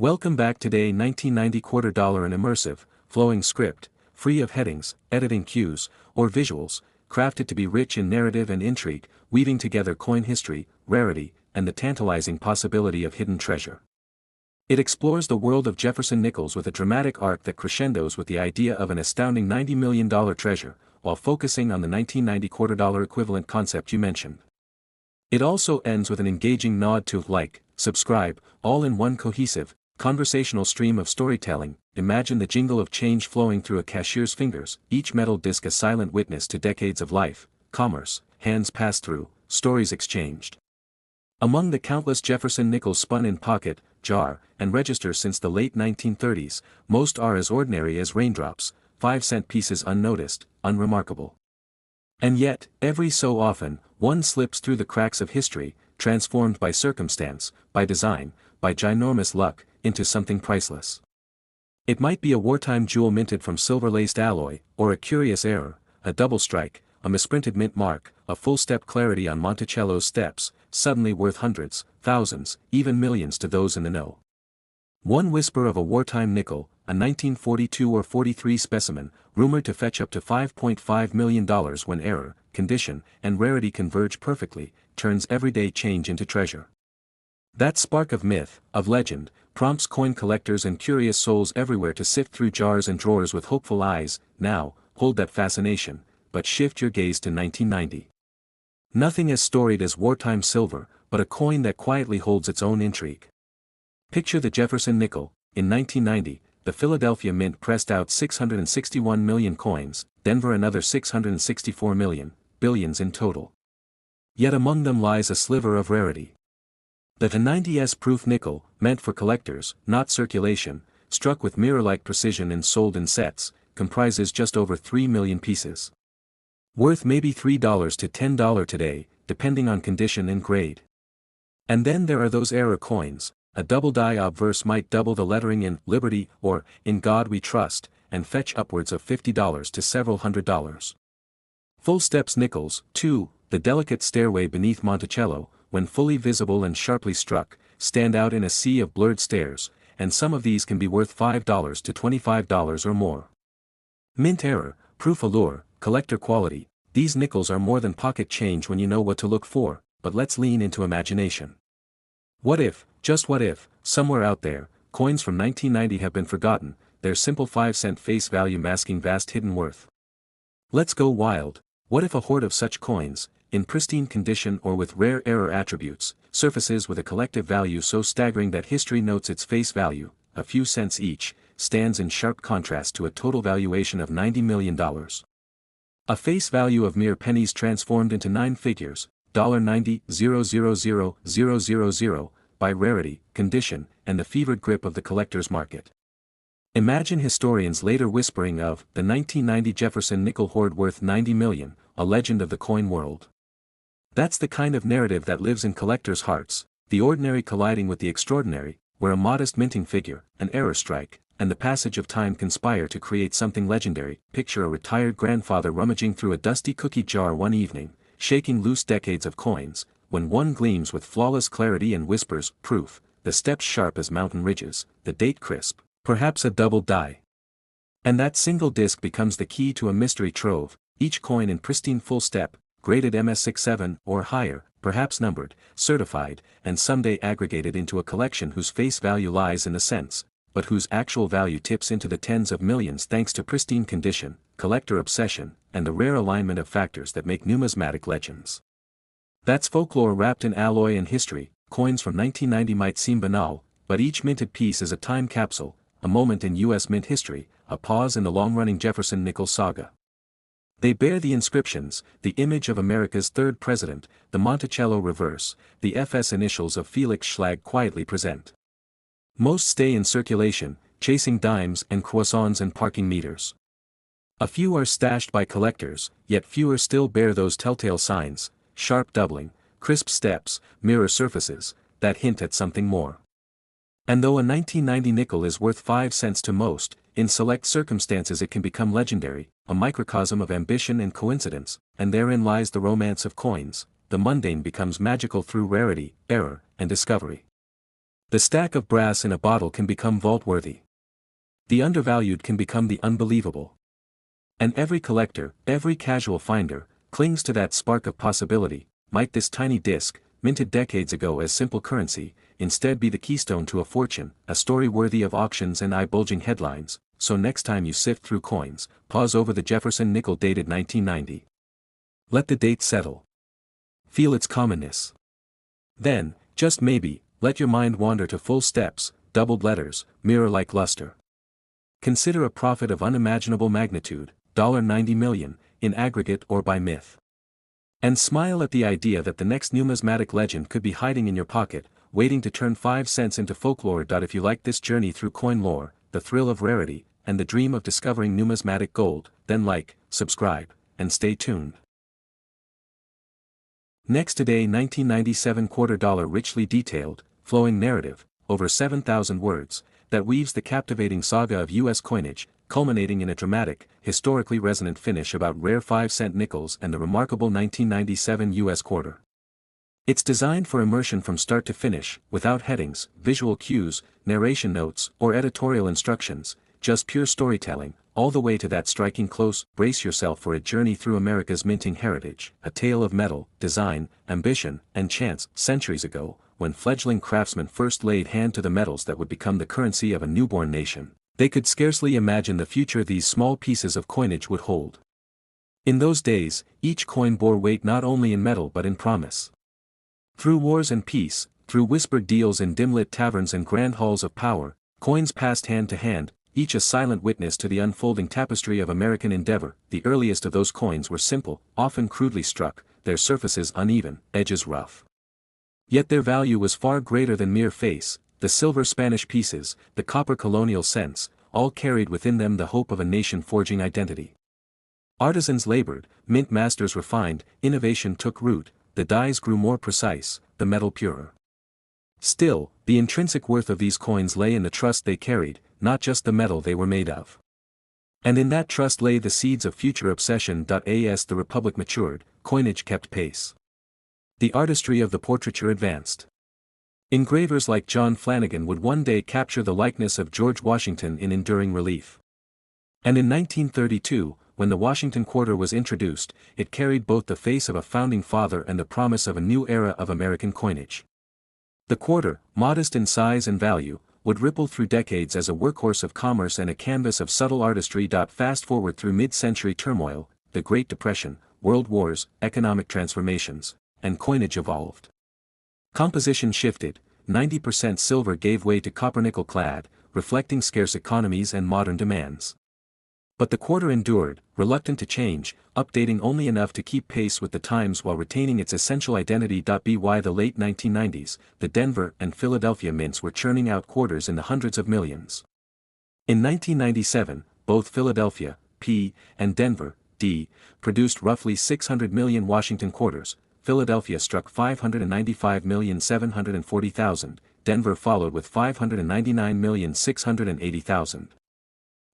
Welcome back. Today 1990 quarter dollar, an immersive, flowing script, free of headings, editing cues, or visuals, crafted to be rich in narrative and intrigue, weaving together coin history, rarity, and the tantalizing possibility of hidden treasure. It explores the world of Jefferson nickels with a dramatic arc that crescendos with the idea of an astounding $90 million treasure, while focusing on the 1990 quarter dollar equivalent concept you mentioned. It also ends with an engaging nod to like, subscribe, all in one cohesive, conversational stream of storytelling. Imagine the jingle of change flowing through a cashier's fingers, each metal disc a silent witness to decades of life, commerce, hands passed through, stories exchanged. Among the countless Jefferson nickels spun in pocket, jar, and register since the late 1930s, most are as ordinary as raindrops, 5-cent pieces unnoticed, unremarkable. And yet, every so often, one slips through the cracks of history, transformed by circumstance, by design, by ginormous luck, into something priceless. It might be a wartime jewel minted from silver-laced alloy, or a curious error, a double strike, a misprinted mint mark, a full-step clarity on Monticello's steps, suddenly worth hundreds, thousands, even millions to those in the know. One whisper of a wartime nickel, a 1942 or 43 specimen, rumored to fetch up to $5.5 million when error, condition, and rarity converge perfectly, turns everyday change into treasure. That spark of myth, of legend, prompts coin collectors and curious souls everywhere to sift through jars and drawers with hopeful eyes. Now, hold that fascination, but shift your gaze to 1990. Nothing as storied as wartime silver, but a coin that quietly holds its own intrigue. Picture the Jefferson nickel. In 1990, the Philadelphia Mint pressed out 661 million coins, Denver another 664 million, billions in total. Yet among them lies a sliver of rarity. The 90s proof nickel, meant for collectors, not circulation, struck with mirror-like precision and sold in sets, comprises just over 3 million pieces. Worth maybe $3 to $10 today, depending on condition and grade. And then there are those error coins. A double die obverse might double the lettering in Liberty or In God We Trust, and fetch upwards of $50 to several $100s. Full steps nickels, too, the delicate stairway beneath Monticello, when fully visible and sharply struck, stand out in a sea of blurred stairs, and some of these can be worth $5 to $25 or more. Mint error, proof allure, collector quality, these nickels are more than pocket change when you know what to look for, but let's lean into imagination. What if, just what if, somewhere out there, coins from 1990 have been forgotten, their simple 5-cent face value masking vast hidden worth? Let's go wild. What if a hoard of such coins, in pristine condition or with rare error attributes, surfaces with a collective value so staggering that history notes its face value, a few cents each, stands in sharp contrast to a total valuation of $90 million. A face value of mere pennies transformed into 9 figures, $90,000,000, by rarity, condition, and the fevered grip of the collector's market. Imagine historians later whispering of the 1990 Jefferson nickel hoard worth $90 million, a legend of the coin world. That's the kind of narrative that lives in collectors' hearts, the ordinary colliding with the extraordinary, where a modest minting figure, an error strike, and the passage of time conspire to create something legendary. Picture a retired grandfather rummaging through a dusty cookie jar one evening, shaking loose decades of coins, when one gleams with flawless clarity and whispers, proof, the steps sharp as mountain ridges, the date crisp, perhaps a double die. And that single disc becomes the key to a mystery trove, each coin in pristine full step, graded MS67 or higher, perhaps numbered, certified, and someday aggregated into a collection whose face value lies in the cents, but whose actual value tips into the tens of millions thanks to pristine condition, collector obsession, and the rare alignment of factors that make numismatic legends. That's folklore wrapped in alloy and history. Coins from 1990 might seem banal, but each minted piece is a time capsule, a moment in U.S. mint history, a pause in the long-running Jefferson nickel saga. They bear the inscriptions, the image of America's third president, the Monticello reverse, the FS initials of Felix Schlag quietly present. Most stay in circulation, chasing dimes and croissants and parking meters. A few are stashed by collectors, yet fewer still bear those telltale signs, sharp doubling, crisp steps, mirror surfaces, that hint at something more. And though a 1990 nickel is worth 5 cents to most, in select circumstances it can become legendary, a microcosm of ambition and coincidence, and therein lies the romance of coins. The mundane becomes magical through rarity, error, and discovery. The stack of brass in a bottle can become vault-worthy. The undervalued can become the unbelievable. And every collector, every casual finder, clings to that spark of possibility. Might this tiny disc, minted decades ago as simple currency, instead be the keystone to a fortune, a story worthy of auctions and eye-bulging headlines? So next time you sift through coins, pause over the Jefferson nickel dated 1990. Let the date settle. Feel its commonness. Then, just maybe, let your mind wander to full steps, doubled letters, mirror-like luster. Consider a profit of unimaginable magnitude, $90 million, in aggregate or by myth. And smile at the idea that the next numismatic legend could be hiding in your pocket, waiting to turn 5 cents into folklore. If you like this journey through coin lore, the thrill of rarity, and the dream of discovering numismatic gold, then like, subscribe, and stay tuned. Next today, 1997 $quarter richly detailed, flowing narrative, over 7,000 words, that weaves the captivating saga of U.S. coinage, culminating in a dramatic, historically resonant finish about rare 5-cent nickels and the remarkable 1997 U.S. quarter. It's designed for immersion from start to finish, without headings, visual cues, narration notes, or editorial instructions, just pure storytelling, all the way to that striking close. Brace yourself for a journey through America's minting heritage, a tale of metal, design, ambition, and chance. Centuries ago, when fledgling craftsmen first laid hand to the metals that would become the currency of a newborn nation, they could scarcely imagine the future these small pieces of coinage would hold. In those days, each coin bore weight not only in metal but in promise. Through wars and peace, through whispered deals in dim-lit taverns and grand halls of power, coins passed hand to hand, each a silent witness to the unfolding tapestry of American endeavor. The earliest of those coins were simple, often crudely struck, their surfaces uneven, edges rough. Yet their value was far greater than mere face. The silver Spanish pieces, the copper colonial cents, all carried within them the hope of a nation forging identity. Artisans labored, mint masters refined, innovation took root, the dies grew more precise, the metal purer. Still, the intrinsic worth of these coins lay in the trust they carried, not just the metal they were made of. And in that trust lay the seeds of future obsession. As the republic matured, coinage kept pace. The artistry of the portraiture advanced. Engravers like John Flanagan would one day capture the likeness of George Washington in enduring relief. And in 1932, when the Washington quarter was introduced, it carried both the face of a founding father and the promise of a new era of American coinage. The quarter, modest in size and value, would ripple through decades as a workhorse of commerce and a canvas of subtle artistry. Fast forward through mid-century turmoil, the Great Depression, world wars, economic transformations, and coinage evolved. Composition shifted, 90% silver gave way to copper-nickel clad, reflecting scarce economies and modern demands. But the quarter endured, reluctant to change, updating only enough to keep pace with the times while retaining its essential identity. By the late 1990s, the Denver and Philadelphia mints were churning out quarters in the hundreds of millions. In 1997, both Philadelphia, P, and Denver, D, produced roughly 600 million Washington quarters. Philadelphia struck 595,740,000, Denver followed with 599,680,000.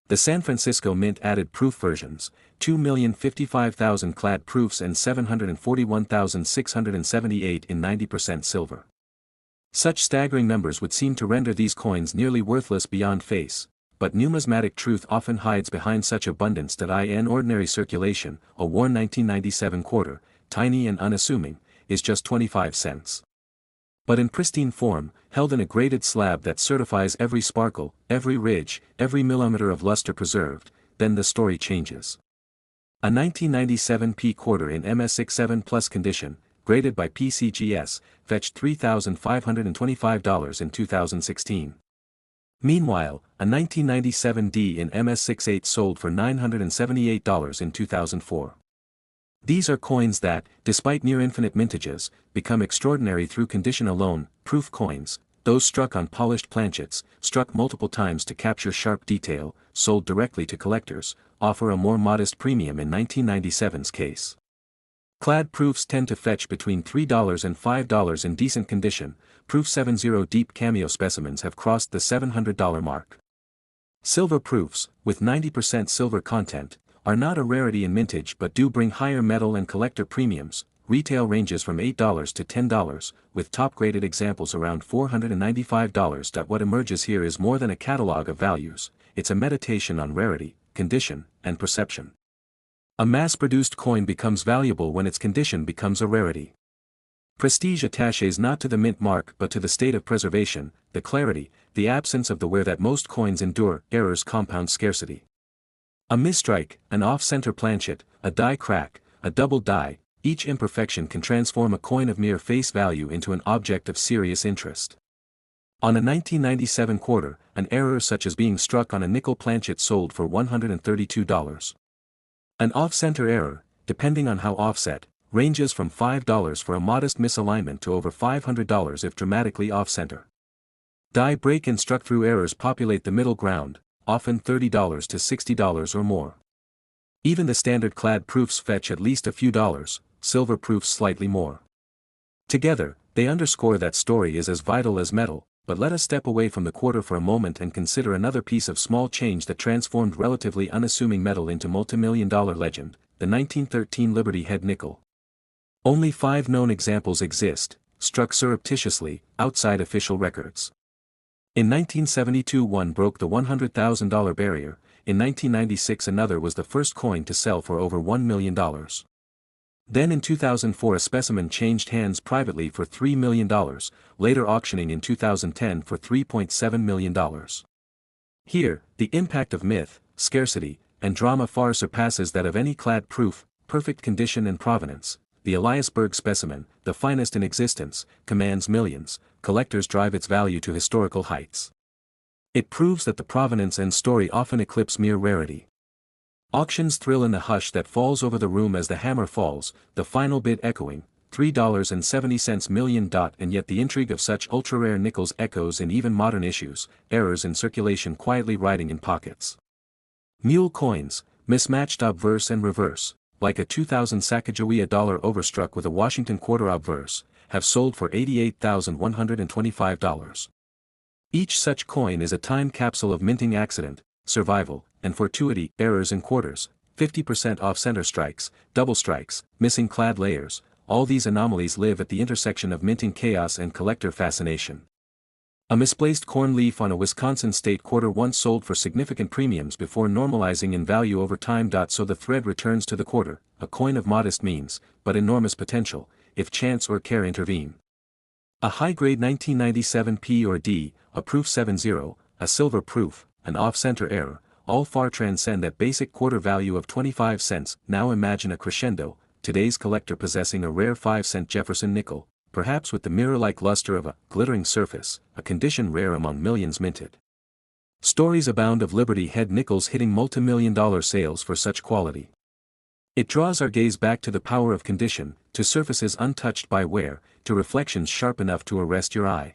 The San Francisco Mint added proof versions, 2,055,000 clad proofs and 741,678 in 90% silver. Such staggering numbers would seem to render these coins nearly worthless beyond face, but numismatic truth often hides behind such abundance. In ordinary circulation, a worn 1997 quarter, tiny and unassuming, is just 25 cents. But in pristine form, held in a graded slab that certifies every sparkle, every ridge, every millimeter of luster preserved, then the story changes. A 1997 P quarter in MS67 Plus condition, graded by PCGS, fetched $3,525 in 2016. Meanwhile, a 1997 D in MS68 sold for $978 in 2004. These are coins that, despite near-infinite mintages, become extraordinary through condition alone. Proof coins, those struck on polished planchets, struck multiple times to capture sharp detail, sold directly to collectors, offer a more modest premium in 1997's case. Clad proofs tend to fetch between $3 and $5 in decent condition. Proof 70 deep cameo specimens have crossed the $700 mark. Silver proofs, with 90% silver content, are not a rarity in mintage but do bring higher metal and collector premiums. retail ranges from $8 to $10, with top-graded examples around $495. What emerges here is more than a catalog of values, it's a meditation on rarity, condition, and perception. A mass-produced coin becomes valuable when its condition becomes a rarity. Prestige attaches not to the mint mark but to the state of preservation, the clarity, the absence of the wear that most coins endure. Errors compound scarcity. A misstrike, an off-center planchet, a die crack, a double die, each imperfection can transform a coin of mere face value into an object of serious interest. On a 1997 quarter, an error such as being struck on a nickel planchet sold for $132. An off-center error, depending on how offset, ranges from $5 for a modest misalignment to over $500 if dramatically off-center. Die break and struck-through errors populate the middle ground, often $30 to $60 or more. Even the standard clad proofs fetch at least a few dollars, silver proofs slightly more. Together, they underscore that story is as vital as metal, but let us step away from the quarter for a moment and consider another piece of small change that transformed relatively unassuming metal into multimillion-dollar legend, the 1913 Liberty Head nickel. Only 5 known examples exist, struck surreptitiously, outside official records. In 1972 one broke the $100,000 barrier, in 1996 another was the first coin to sell for over $1 million. Then in 2004 a specimen changed hands privately for $3 million, later auctioning in 2010 for $3.7 million. Here, the impact of myth, scarcity, and drama far surpasses that of any clad proof, perfect condition and provenance. The Eliasberg specimen, the finest in existence, commands millions, collectors drive its value to historical heights. It proves that the provenance and story often eclipse mere rarity. Auctions thrill in the hush that falls over the room as the hammer falls, the final bid echoing, $3.70 million. And yet the intrigue of such ultra-rare nickels echoes in even modern issues, errors in circulation quietly riding in pockets. Mule coins, mismatched obverse and reverse, like a 2000 Sacagawea dollar overstruck with a Washington quarter obverse, have sold for $88,125. Each such coin is a time capsule of minting accident, survival, and fortuity. Errors in quarters, 50% off-center strikes, double strikes, missing clad layers, all these anomalies live at the intersection of minting chaos and collector fascination. A misplaced corn leaf on a Wisconsin state quarter once sold for significant premiums before normalizing in value over time. So the thread returns to the quarter, a coin of modest means, but enormous potential, if chance or care intervene. A high-grade 1997 P or D, a proof 7-0, a silver proof, an off-center error, all far transcend that basic quarter value of 25 cents. Now imagine a crescendo, today's collector possessing a rare 5-cent Jefferson nickel, perhaps with the mirror-like luster of a glittering surface, a condition rare among millions minted. Stories abound of Liberty Head nickels hitting multimillion-dollar sales for such quality. It draws our gaze back to the power of condition, to surfaces untouched by wear, to reflections sharp enough to arrest your eye.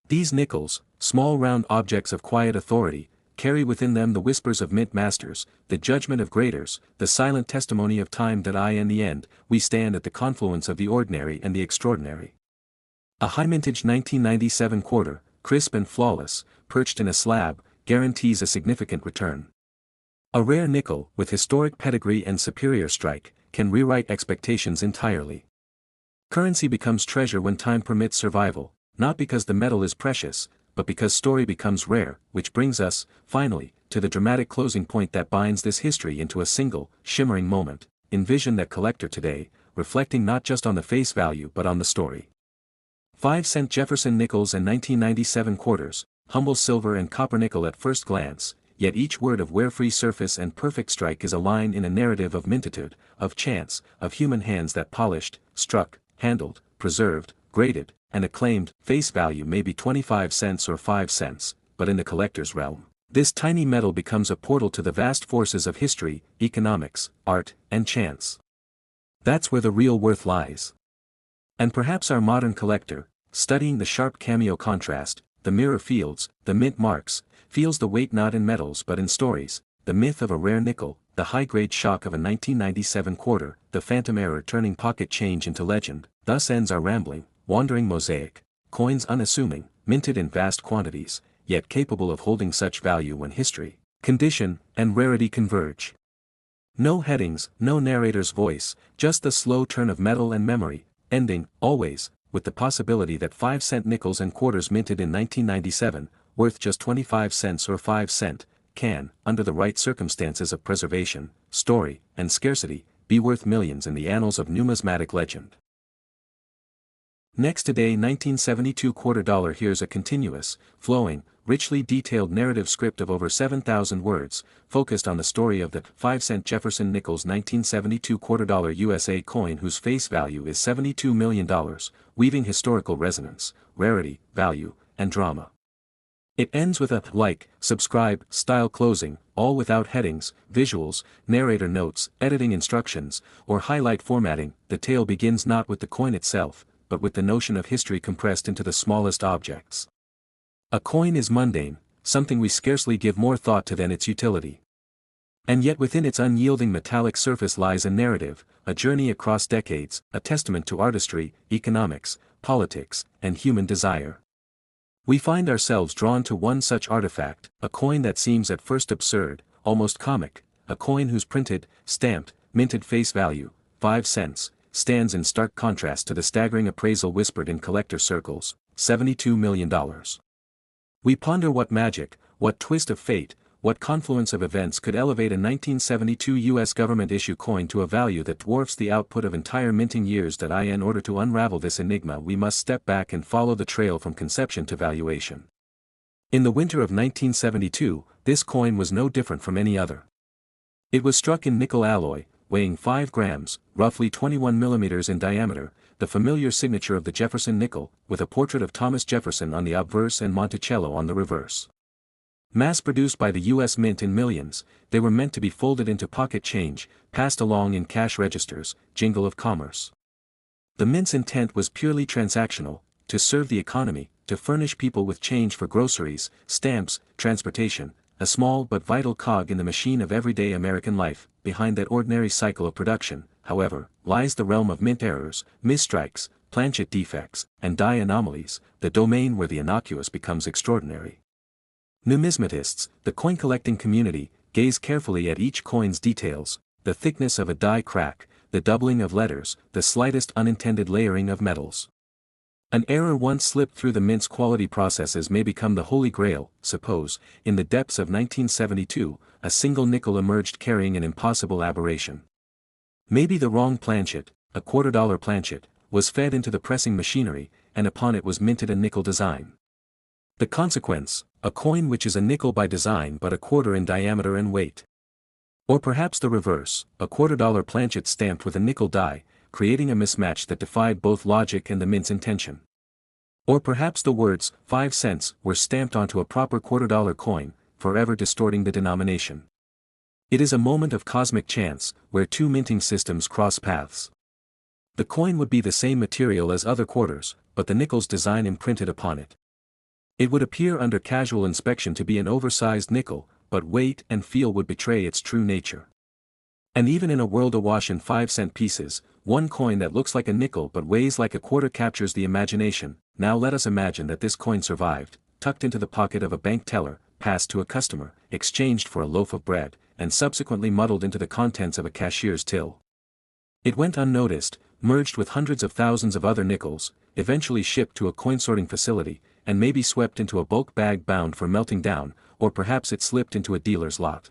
These nickels, small round objects of quiet authority, carry within them the whispers of mint masters, the judgment of graders, the silent testimony of time that in the end, we stand at the confluence of the ordinary and the extraordinary. A high-mintage 1997 quarter, crisp and flawless, perched in a slab, guarantees a significant return. A rare nickel, with historic pedigree and superior strike, can rewrite expectations entirely. Currency becomes treasure when time permits survival, not because the metal is precious, but because story becomes rare, which brings us, finally, to the dramatic closing point that binds this history into a single, shimmering moment. Envision that collector today, reflecting not just on the face value but on the story. 5-cent Jefferson nickels and 1997 quarters, humble silver and copper nickel at first glance, yet each word of wear-free surface and perfect strike is a line in a narrative of mintitude, of chance, of human hands that polished, struck, handled, preserved, graded, and acclaimed. Face value may be 25 cents or 5 cents, but in the collector's realm, this tiny metal becomes a portal to the vast forces of history, economics, art, and chance. That's where the real worth lies. And perhaps our modern collector, studying the sharp cameo contrast, the mirror fields, the mint marks, feels the weight not in metals but in stories, the myth of a rare nickel, the high-grade shock of a 1997 quarter, the phantom error turning pocket change into legend. Thus ends our rambling, wandering mosaic, coins unassuming, minted in vast quantities, yet capable of holding such value when history, condition, and rarity converge. No headings, no narrator's voice, just the slow turn of metal and memory, ending, always, with the possibility that 5-cent nickels and quarters minted in 1997, worth just 25 cents or 5 cent, can, under the right circumstances of preservation, story, and scarcity, be worth millions in the annals of numismatic legend. Next today 1972 quarter dollar. Here's a continuous, flowing, richly detailed narrative script of over 7,000 words, focused on the story of the 5-cent Jefferson Nichols 1972 quarter dollar USA coin whose face value is $72 million, weaving historical resonance, rarity, value, and drama. It ends with a like, subscribe, style closing, all without headings, visuals, narrator notes, editing instructions, or highlight formatting. The tale begins not with the coin itself, but with the notion of history compressed into the smallest objects. A coin is mundane, something we scarcely give more thought to than its utility. And yet within its unyielding metallic surface lies a narrative, a journey across decades, a testament to artistry, economics, politics, and human desire. We find ourselves drawn to one such artifact, a coin that seems at first absurd, almost comic, a coin whose printed, stamped, minted face value, 5 cents, stands in stark contrast to the staggering appraisal whispered in collector circles, $72 million. We ponder what magic, what twist of fate, what confluence of events could elevate a 1972 U.S. government-issue coin to a value that dwarfs the output of entire minting years. In order to unravel this enigma we must step back and follow the trail from conception to valuation. In the winter of 1972, this coin was no different from any other. It was struck in nickel alloy, weighing 5 grams, roughly 21 millimeters in diameter, the familiar signature of the Jefferson nickel, with a portrait of Thomas Jefferson on the obverse and Monticello on the reverse. Mass-produced by the U.S. Mint in millions, they were meant to be folded into pocket change, passed along in cash registers, jingle of commerce. The Mint's intent was purely transactional, to serve the economy, to furnish people with change for groceries, stamps, transportation, a small but vital cog in the machine of everyday American life. Behind that ordinary cycle of production, however, lies the realm of mint errors, misstrikes, planchet defects, and die anomalies, the domain where the innocuous becomes extraordinary. Numismatists, the coin-collecting community, gaze carefully at each coin's details, the thickness of a die crack, the doubling of letters, the slightest unintended layering of metals. An error once slipped through the mint's quality processes may become the holy grail. Suppose, in the depths of 1972, a single nickel emerged carrying an impossible aberration. Maybe the wrong planchet, a $quarter planchet, was fed into the pressing machinery, and upon it was minted a nickel design. The consequence, a coin which is a nickel by design but a quarter in diameter and weight. Or perhaps the reverse, a $quarter planchet stamped with a nickel die, creating a mismatch that defied both logic and the mint's intention. Or perhaps the words, 5 cents, were stamped onto a proper $quarter coin, forever distorting the denomination. It is a moment of cosmic chance, where two minting systems cross paths. The coin would be the same material as other quarters, but the nickel's design imprinted upon it. It would appear under casual inspection to be an oversized nickel, but weight and feel would betray its true nature. And even in a world awash in 5-cent pieces, one coin that looks like a nickel but weighs like a quarter captures the imagination. Now let us imagine that this coin survived, tucked into the pocket of a bank teller, passed to a customer, exchanged for a loaf of bread, and subsequently muddled into the contents of a cashier's till. It went unnoticed, merged with hundreds of thousands of other nickels, eventually shipped to a coin-sorting facility, and maybe swept into a bulk bag bound for melting down, or perhaps it slipped into a dealer's lot.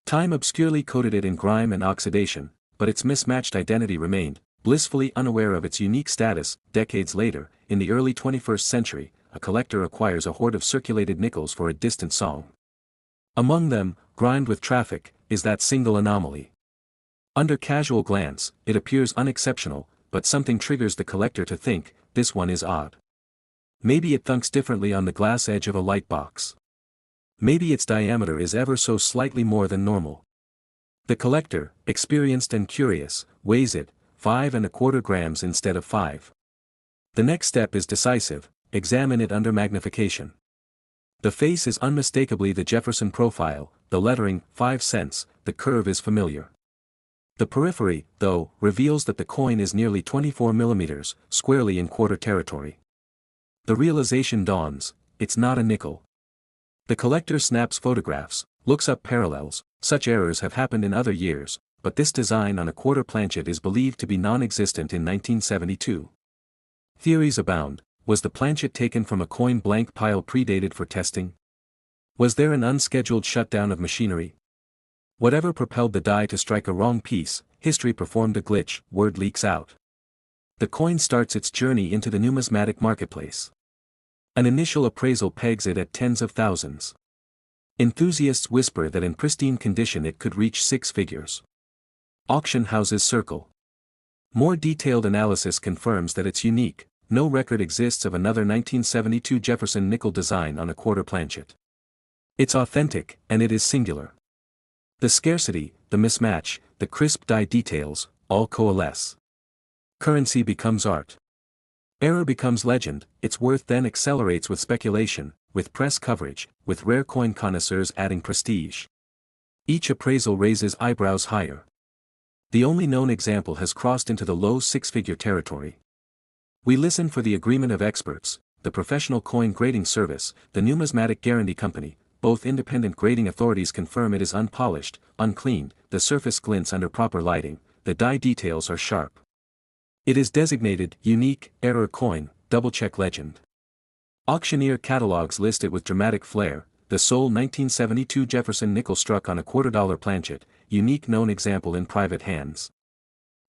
Time obscurely coated it in grime and oxidation, but its mismatched identity remained, blissfully unaware of its unique status. Decades later, in the early 21st century, a collector acquires a hoard of circulated nickels for a distant song. Among them, grimed with traffic, is that single anomaly. Under casual glance, it appears unexceptional, but something triggers the collector to think, this one is odd. Maybe it thunks differently on the glass edge of a light box. Maybe its diameter is ever so slightly more than normal. The collector, experienced and curious, weighs it, 5¼ grams instead of 5. The next step is decisive, examine it under magnification. The face is unmistakably the Jefferson profile, the lettering, 5 cents, the curve is familiar. The periphery, though, reveals that the coin is nearly 24 millimeters, squarely in quarter territory. The realization dawns, it's not a nickel. The collector snaps photographs, looks up parallels, Such errors have happened in other years, but this design on a quarter planchet is believed to be non-existent in 1972. Theories abound. Was the planchet taken from a coin blank pile predated for testing? Was there an unscheduled shutdown of machinery? Whatever propelled the die to strike a wrong piece, history performed a glitch, word leaks out. The coin starts its journey into the numismatic marketplace. An initial appraisal pegs it at tens of thousands. Enthusiasts whisper that in pristine condition it could reach 6 figures. Auction houses circle. More detailed analysis confirms that it's unique. No record exists of another 1972 Jefferson nickel design on a quarter planchet. It's authentic, and it is singular. The scarcity, the mismatch, the crisp die details, all coalesce. Currency becomes art. Error becomes legend, its worth then accelerates with speculation, with press coverage, with rare coin connoisseurs adding prestige. Each appraisal raises eyebrows higher. The only known example has crossed into the low 6-figure territory. We listen for the agreement of experts, the professional coin grading service, the numismatic guarantee company. Both independent grading authorities confirm it is unpolished, uncleaned, the surface glints under proper lighting, the die details are sharp. It is designated unique, error coin, double-check legend. Auctioneer catalogs list it with dramatic flair, the sole 1972 Jefferson nickel struck on a $quarter planchet, unique known example in private hands.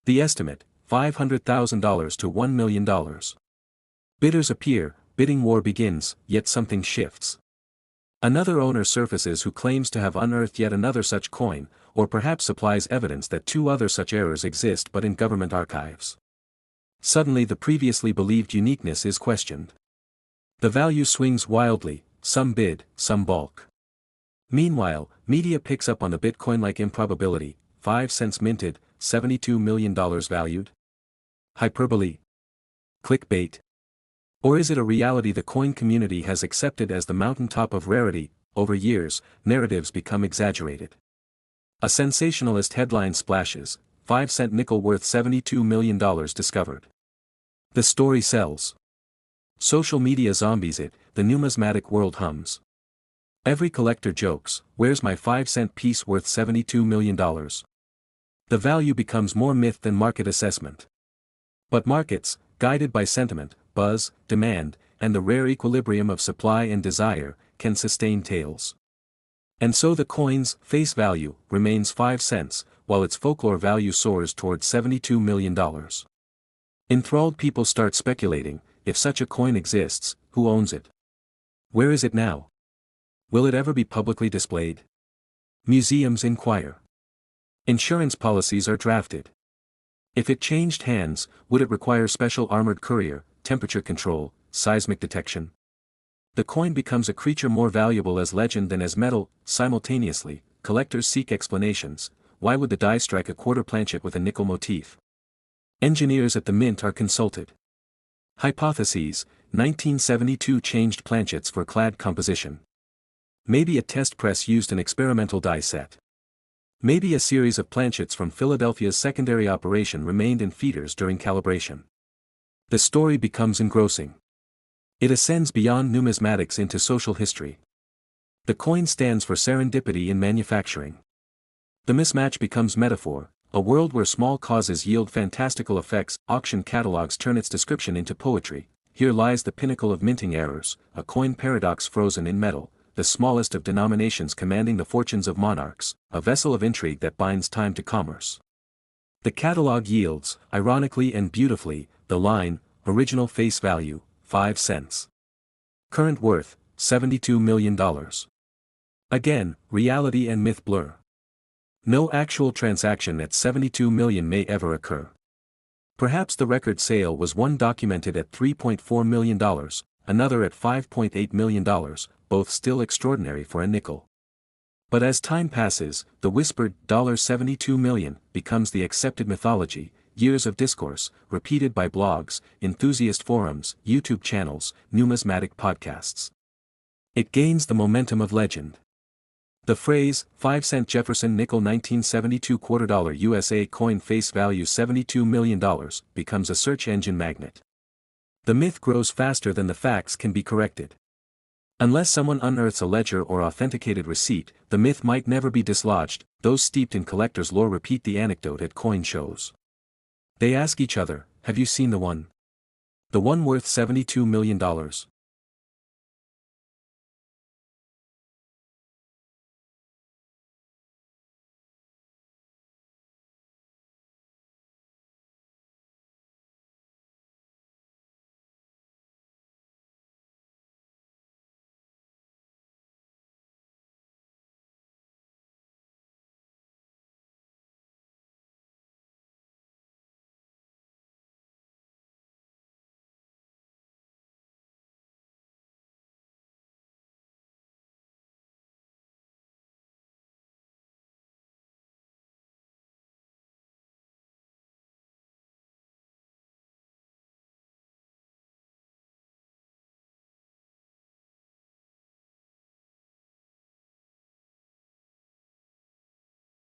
The estimate, $500,000 to $1 million. Bidders appear, bidding war begins, yet something shifts. Another owner surfaces who claims to have unearthed yet another such coin, or perhaps supplies evidence that 2 other such errors exist but in government archives. Suddenly the previously believed uniqueness is questioned. The value swings wildly, some bid, some balk. Meanwhile, media picks up on the Bitcoin-like improbability, 5 cents minted, $72 million valued? Hyperbole? Clickbait? Or is it a reality the coin community has accepted as the mountaintop of rarity? Over years, narratives become exaggerated. A sensationalist headline splashes, 5-cent nickel worth $72 million discovered. The story sells. Social media zombies it, the numismatic world hums. Every collector jokes, where's my 5-cent piece worth $72 million? The value becomes more myth than market assessment. But markets, guided by sentiment, buzz, demand, and the rare equilibrium of supply and desire, can sustain tales. And so the coin's face value remains 5 cents, while its folklore value soars towards $72 million. Enthralled people start speculating, if such a coin exists, who owns it? Where is it now? Will it ever be publicly displayed? Museums inquire. Insurance policies are drafted. If it changed hands, would it require special armored courier, temperature control, seismic detection? The coin becomes a creature more valuable as legend than as metal. Simultaneously, collectors seek explanations. Why would the die strike a quarter planchet with a nickel motif? Engineers at the mint are consulted. Hypotheses: 1972 changed planchets for clad composition. Maybe a test press used an experimental die set. Maybe a series of planchets from Philadelphia's secondary operation remained in feeders during calibration. The story becomes engrossing. It ascends beyond numismatics into social history. The coin stands for serendipity in manufacturing. The mismatch becomes metaphor, a world where small causes yield fantastical effects. Auction catalogs turn its description into poetry. Here lies the pinnacle of minting errors, a coin paradox frozen in metal, the smallest of denominations commanding the fortunes of monarchs, a vessel of intrigue that binds time to commerce. The catalog yields, ironically and beautifully, the line, original face value, 5 cents. Current worth, $72 million. Again, reality and myth blur. No actual transaction at $72 million may ever occur. Perhaps the record sale was one documented at $3.4 million, another at $5.8 million, both still extraordinary for a nickel. But as time passes, the whispered $72 million becomes the accepted mythology, years of discourse, repeated by blogs, enthusiast forums, YouTube channels, numismatic podcasts. It gains the momentum of legend. The phrase, 5-cent Jefferson nickel 1972 $quarter USA coin face value $72 million, becomes a search engine magnet. The myth grows faster than the facts can be corrected. Unless someone unearths a ledger or authenticated receipt, the myth might never be dislodged. Those steeped in collector's lore repeat the anecdote at coin shows. They ask each other, have you seen the one? The one worth $72 million.